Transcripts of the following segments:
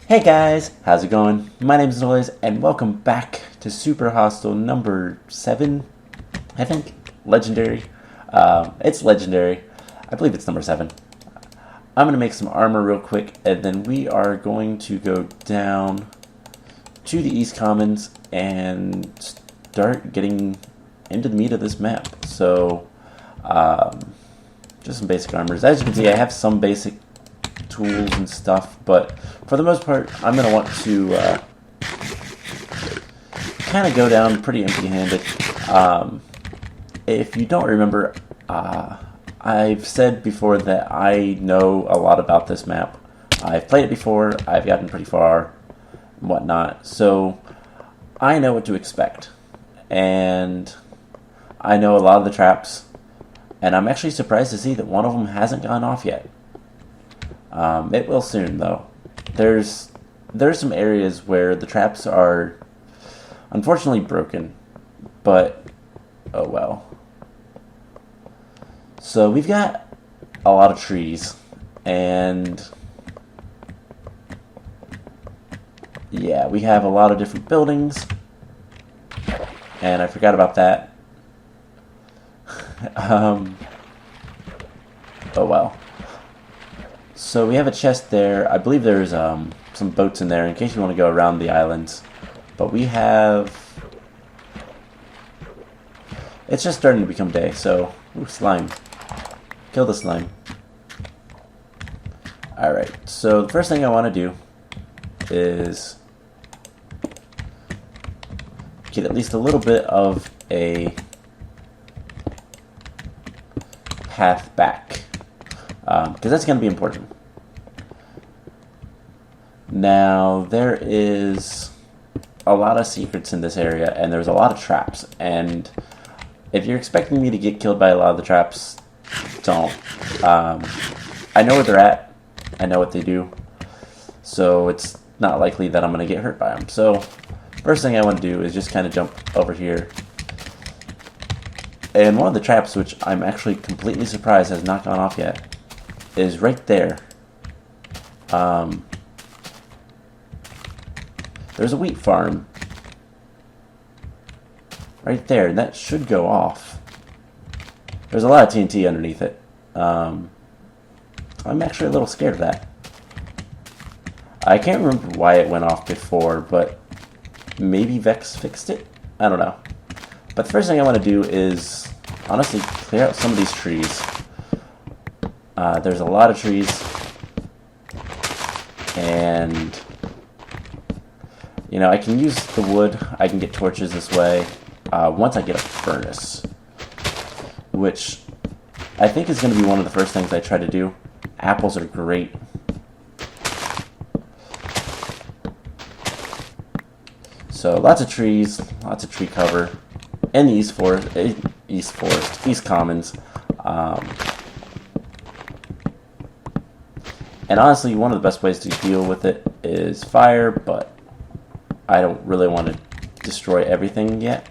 Hey guys, how's it going? My name is Noise, and welcome back to Super Hostile number 7, I think. Legendary. It's legendary. I believe it's number 7. I'm going to make some armor real quick, and then we are going to go down to the East Commons and start getting into the meat of this map. So, just some basic armors. As you can see, I have some basic tools and stuff, but for the most part, I'm going to want to kind of go down pretty empty-handed. If you don't remember, I've said before that I know a lot about this map. I've played it before, I've gotten pretty far, and whatnot, so I know what to expect. And I know a lot of the traps, and I'm actually surprised to see that one of them hasn't gone off yet. It will soon, though. There's some areas where the traps are unfortunately broken, but oh well. So we've got a lot of trees, and yeah, we have a lot of different buildings, and I forgot about that. Oh well. So we have a chest there. I believe there's some boats in there in case you want to go around the islands. But we have... It's just starting to become day, so... Ooh, slime. Kill the slime. Alright, so the first thing I want to do is get at least a little bit of a path back. Because that's going to be important. Now, there is a lot of secrets in this area, and there's a lot of traps, and if you're expecting me to get killed by a lot of the traps, don't. I know where they're at, I know what they do, so it's not likely that I'm going to get hurt by them. So, first thing I want to do is just kind of jump over here. And one of the traps, which I'm actually completely surprised has not gone off yet, is right there. There's a wheat farm right there, and that should go off. There's a lot of TNT underneath it. I'm actually a little scared of that. I can't remember why it went off before, but maybe Vechs fixed it? I don't know. But the first thing I want to do is, honestly, clear out some of these trees. There's a lot of trees, and you know, I can use the wood, I can get torches this way, once I get a furnace, which I think is going to be one of the first things I try to do. Apples are great. So lots of trees, lots of tree cover, and the East Commons. And honestly, one of the best ways to deal with it is fire, but I don't really want to destroy everything yet.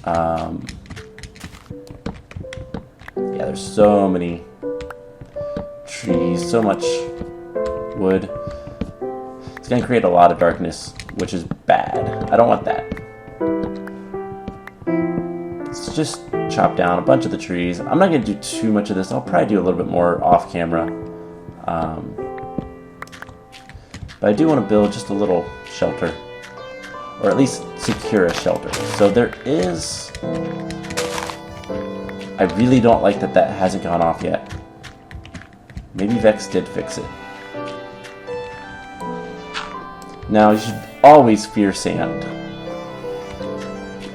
Yeah, there's so many trees, so much wood. It's going to create a lot of darkness, which is bad. I don't want that. Let's just chop down a bunch of the trees. I'm not going to do too much of this. I'll probably do a little bit more off camera. But I do want to build just a little shelter, or at least secure a shelter. So there is... I really don't like that that hasn't gone off yet. Maybe Vechs did fix it. Now, you should always fear sand.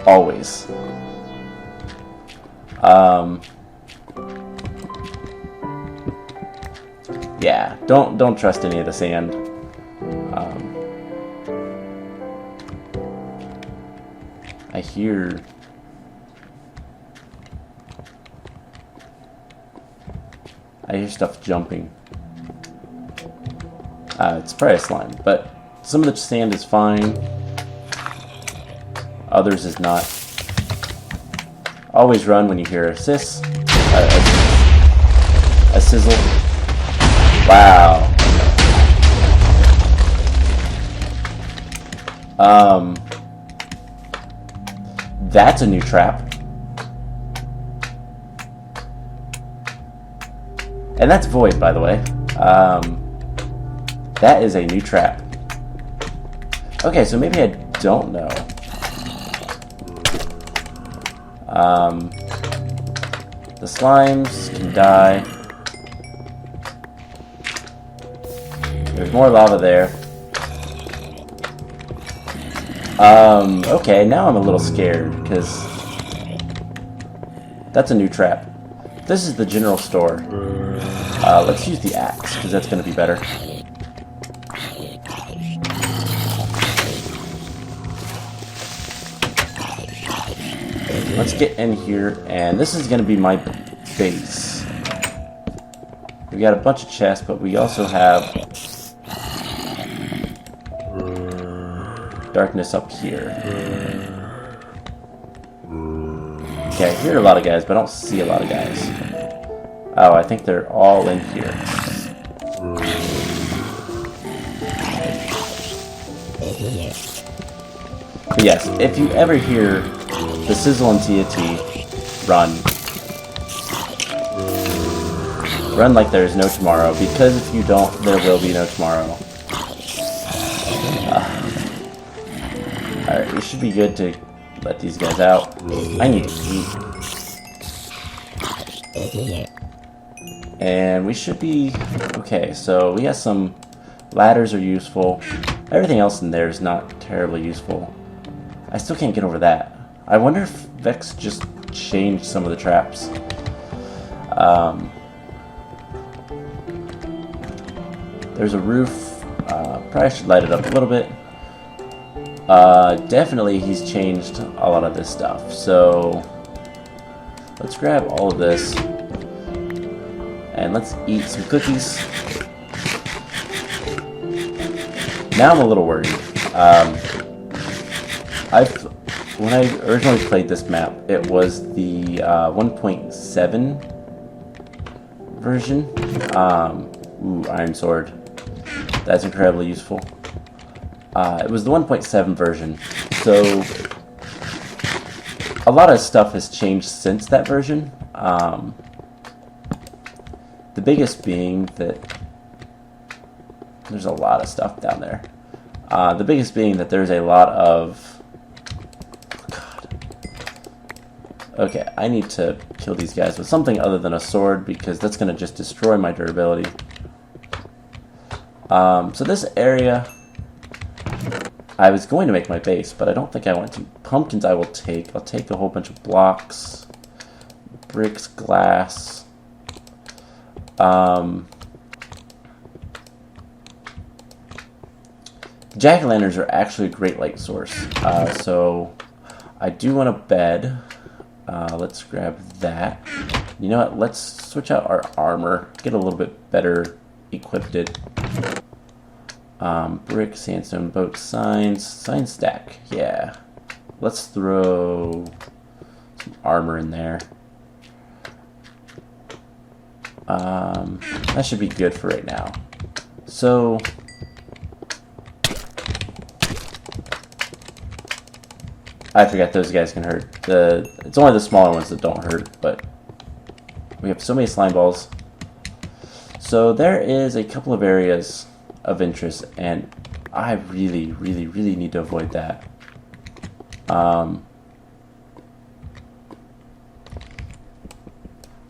Always. Yeah, don't trust any of the sand. I hear stuff jumping. It's probably a slime, but some of the sand is fine. Others is not. Always run when you hear a sizzle. Wow. That's a new trap. And that's void, by the way. That is a new trap. Okay, so maybe I don't know. The slimes can die. There's more lava there. Okay, now I'm a little scared, because that's a new trap. This is the general store. Let's use the axe, because that's going to be better. Let's get in here, and this is going to be my base. We got a bunch of chests, but we also have darkness up here. Okay, I hear a lot of guys, but I don't see a lot of guys. Oh, I think they're all in here. But yes, if you ever hear the sizzle and TNT, run. Run like there is no tomorrow, because if you don't, there will be no tomorrow. Alright, it should be good to let these guys out. I need to eat. And we should be... Okay, so we got some... Ladders are useful. Everything else in there is not terribly useful. I still can't get over that. I wonder if Vechs just changed some of the traps. There's a roof. Probably should light it up a little bit. Definitely he's changed a lot of this stuff. So let's grab all of this and let's eat some cookies. Now I'm a little worried. When I originally played this map, it was the 1.7 version. Ooh, Iron Sword. That's incredibly useful. It was the 1.7 version, so a lot of stuff has changed since that version. The biggest being that there's a lot of stuff down there. The biggest being that there's a lot of... Okay, I need to kill these guys with something other than a sword, because that's going to just destroy my durability. So this area, I was going to make my base, but I don't think I want to. Pumpkins I will take. I'll take a whole bunch of blocks, bricks, glass. Jack-o'-lanterns are actually a great light source. So I do want a bed. Let's grab that. You know what? Let's switch out our armor. Get a little bit better equipped. Brick, sandstone, boat, signs. Sign stack. Yeah. Let's throw some armor in there. That should be good for right now. So... I forgot those guys can hurt. It's only the smaller ones that don't hurt, but we have so many slime balls. So there is a couple of areas of interest, and I really, really, really need to avoid that.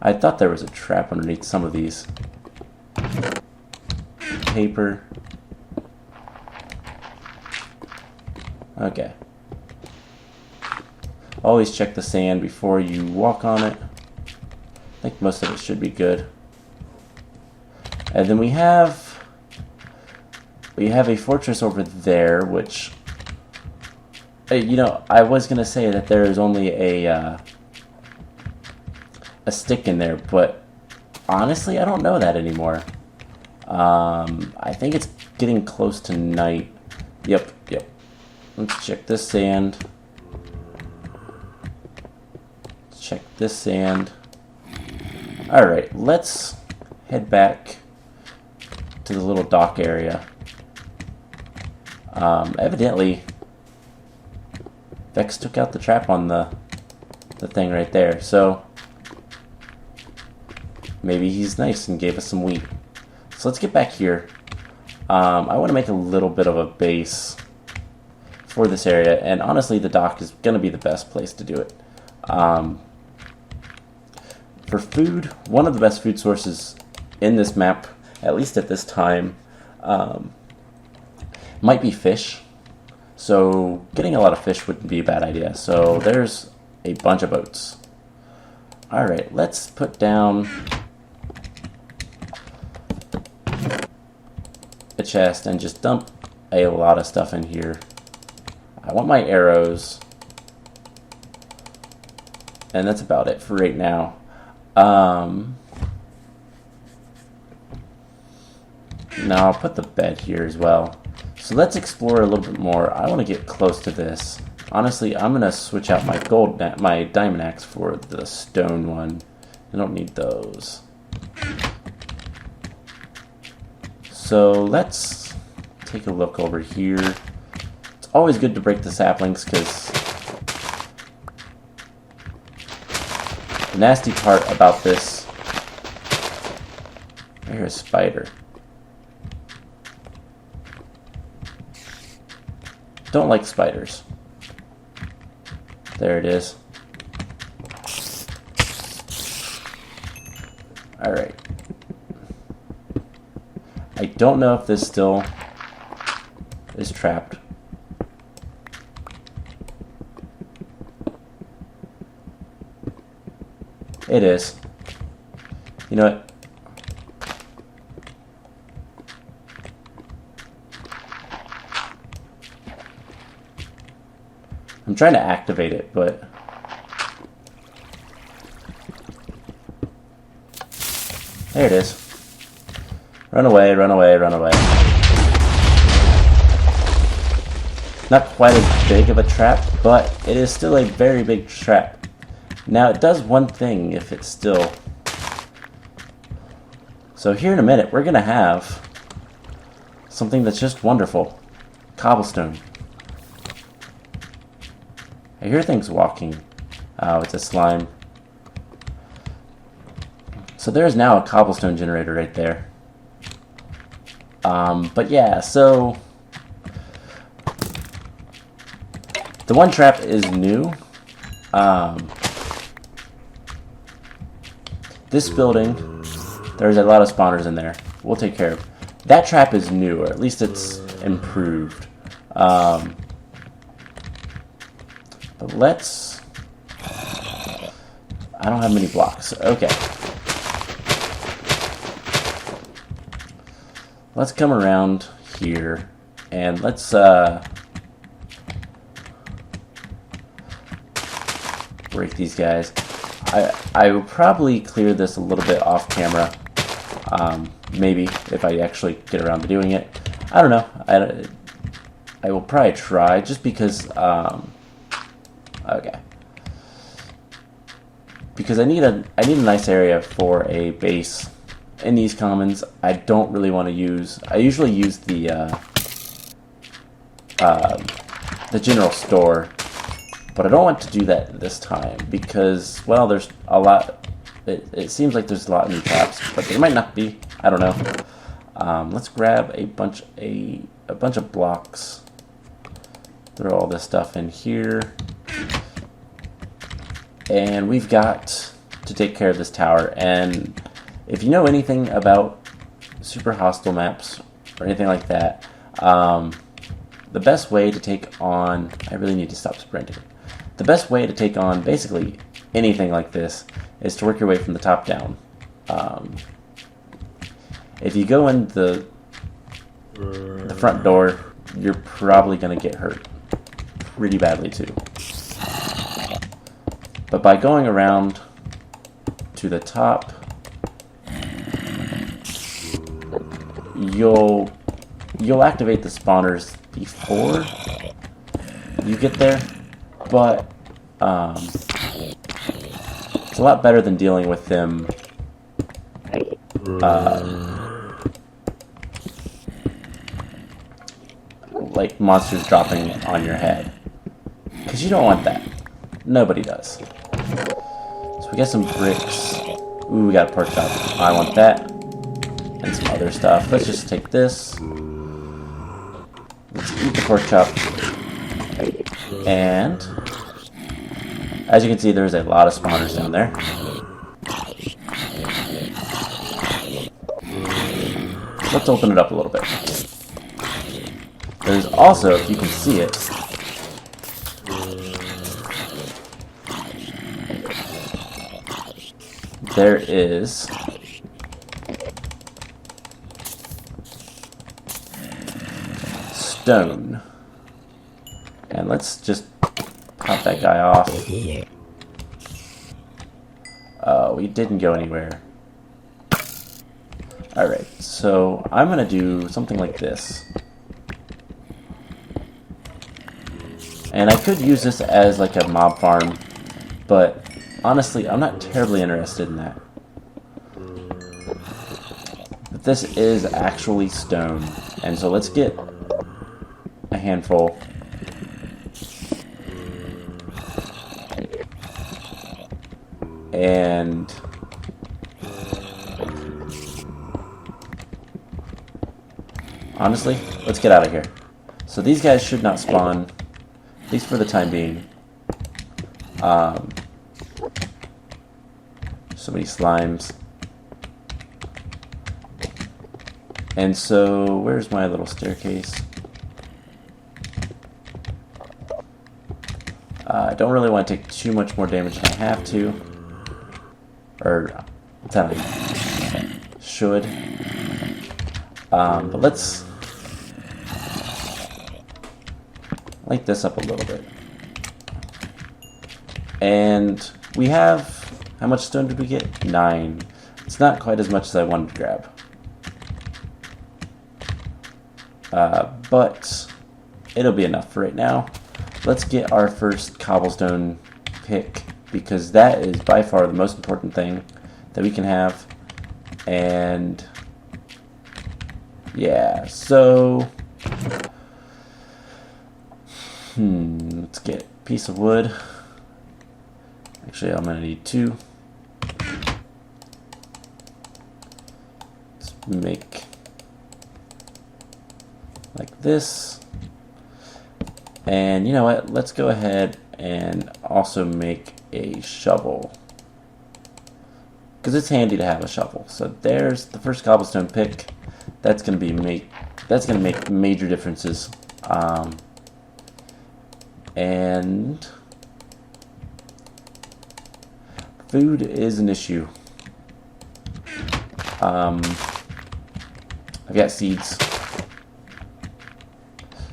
I thought there was a trap underneath some of these. Paper. Okay. Always check the sand before you walk on it. I think most of it should be good. And then we have a fortress over there, which, you know, I was gonna say that there is only a stick in there, but honestly, I don't know that anymore. I think it's getting close to night. Yep. Let's check this sand. Check this sand. Alright, let's head back to the little dock area. Evidently, Vechs took out the trap on the thing right there. So maybe he's nice and gave us some wheat. So let's get back here. I want to make a little bit of a base for this area, and honestly the dock is going to be the best place to do it. For food, one of the best food sources in this map, at least at this time, might be fish. So getting a lot of fish wouldn't be a bad idea. So there's a bunch of boats. Alright, let's put down a chest and just dump a lot of stuff in here. I want my arrows, and that's about it for right now. Now I'll put the bed here as well. So let's explore a little bit more. I want to get close to this. Honestly, I'm gonna switch out my my diamond axe for the stone one. I don't need those. So let's take a look over here. It's always good to break the saplings because the nasty part about this. I hear a spider. Don't like spiders. There it is. Alright. I don't know if this still is trapped. It is. You know what? I'm trying to activate it, but there it is. Run away, run away, run away. Not quite as big of a trap, but it is still a very big trap. Now it does one thing if it's still... So here in a minute we're gonna have something that's just wonderful. Cobblestone. I hear things walking. Oh, it's a slime. So there's now a cobblestone generator right there. But yeah, so the one trap is new. This building, there's a lot of spawners in there. We'll take care of it. That trap is new, or at least it's improved. But let's... I don't have many blocks. Okay. Let's come around here and let's break these guys. I will probably clear this a little bit off camera. Maybe if I actually get around to doing it. I don't know. I will probably try just because okay. Because I need a nice area for a base in these commons. I don't really want to use... I usually use the general store, but I don't want to do that this time because, well, there's a lot... It seems like there's a lot of new traps, but there might not be. I don't know. Let's grab a bunch of blocks. Throw all this stuff in here. And we've got to take care of this tower. And if you know anything about super hostile maps or anything like that, the best way to take on... I really need to stop sprinting. The best way to take on basically anything like this is to work your way from the top down. If you go in the front door, you're probably going to get hurt pretty badly too. But by going around to the top, you'll activate the spawners before you get there, but it's a lot better than dealing with them like monsters dropping on your head. because you don't want that. Nobody does. So we got some bricks. Ooh, we got a pork chop. I want that. And some other stuff. Let's just take this. Let's eat the pork chop. And as you can see, there's a lot of spawners down there. Let's open it up a little bit. There's also, if you can see it, there is stone. And let's just pop that guy off. Oh, he didn't go anywhere. Alright, so I'm going to do something like this. And I could use this as like a mob farm, but honestly, I'm not terribly interested in that. But this is actually stone, and so let's get a handful. And honestly, let's get out of here. So these guys should not spawn, at least for the time being. So many slimes. And so, where's my little staircase? I don't really want to take too much more damage than I have to. Or, than I should. But let's light this up a little bit. And we have, how much stone did we get? 9. It's not quite as much as I wanted to grab. But it'll be enough for right now. Let's get our first cobblestone pick, because that is by far the most important thing that we can have. And yeah, so let's get a piece of wood. Actually, I'm gonna need 2. Let's make like this. And you know what? Let's go ahead and also make a shovel, because it's handy to have a shovel. So there's the first cobblestone pick. That's gonna make major differences. And food is an issue. I've got seeds,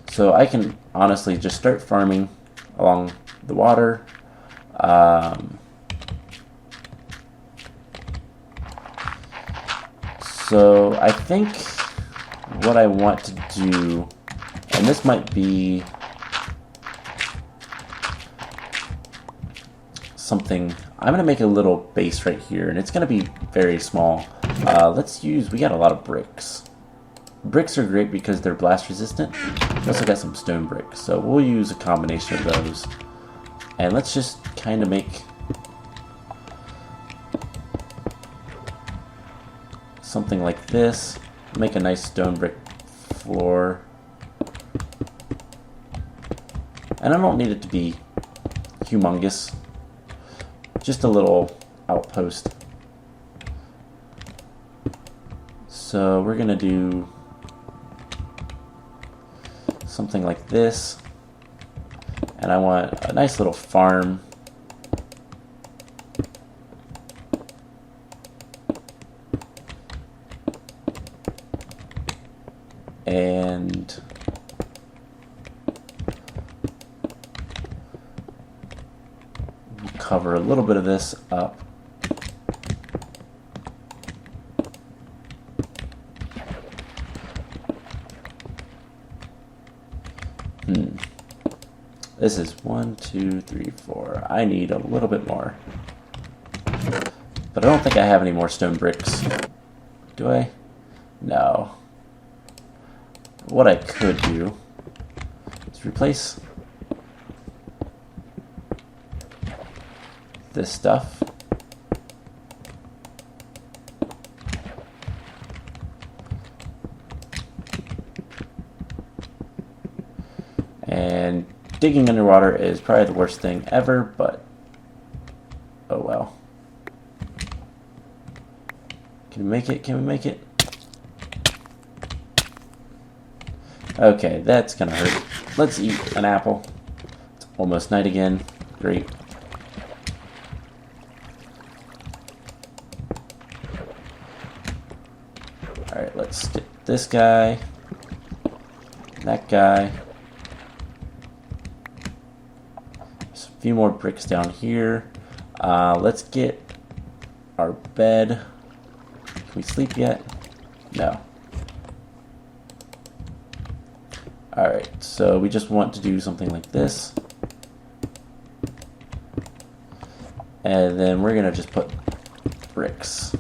so I can honestly just start farming along the water. So I think what I want to do, and this might be something, I'm going to make a little base right here, and it's going to be very small. We got a lot of bricks. Bricks are great because they're blast resistant. We also got some stone bricks, so we'll use a combination of those. And let's just kind of make something like this. Make a nice stone brick floor. And I don't need it to be humongous. Just a little outpost. So we're gonna do something like this, and I want a nice little farm. And cover a little bit of this up. This is 1, 2, 3, 4. I need a little bit more. But I don't think I have any more stone bricks. Do I? No. What I could do is replace this stuff. And digging underwater is probably the worst thing ever, but oh well. Can we make it? Can we make it? Okay, that's gonna hurt. Let's eat an apple. It's almost night again. Great. Alright, let's get this guy. That guy. There's a few more bricks down here. Let's get our bed. Can we sleep yet? No. Alright, so we just want to do something like this. And then we're going to just put bricks.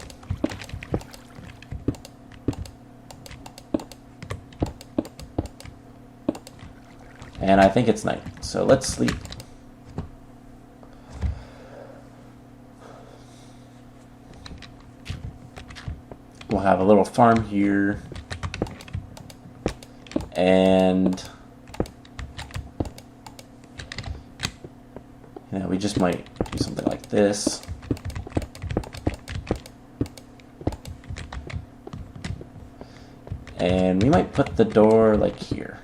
And I think it's night, so let's sleep. We'll have a little farm here. And yeah, we just might do something like this. And we might put the door like here.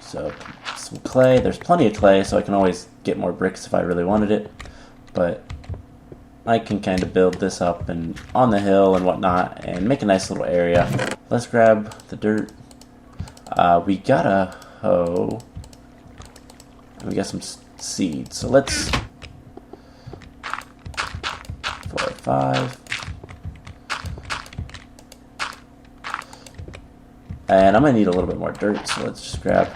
So some clay. There's plenty of clay, so I can always get more bricks if I really wanted it. But I can kind of build this up and on the hill and whatnot and make a nice little area. Let's grab the dirt. We got a hoe. And we got some seeds. So let's 4 or 5. And I'm gonna need a little bit more dirt, so let's just grab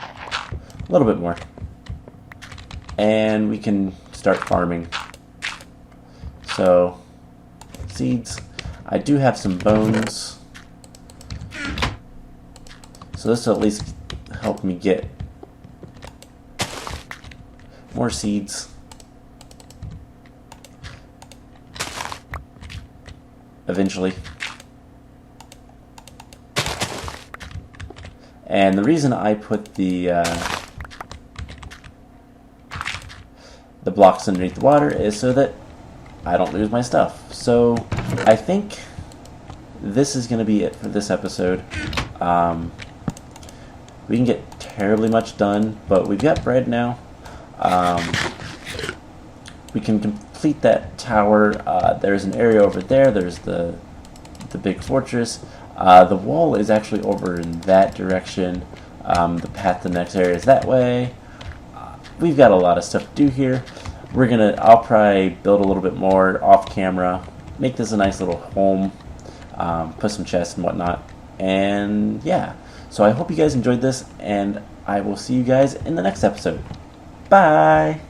a little bit more. And we can start farming. So, seeds. I do have some bones. So this will at least help me get more seeds. Eventually. And the reason I put the blocks underneath the water is so that I don't lose my stuff. So I think this is going to be it for this episode. We can get terribly much done, but we've got bread now. We can complete that tower. There's an area over there. There's the big fortress. The wall is actually over in that direction. The path to the next area is that way. We've got a lot of stuff to do here. I'll probably build a little bit more off camera, make this a nice little home, put some chests and whatnot, and yeah. So I hope you guys enjoyed this, and I will see you guys in the next episode. Bye!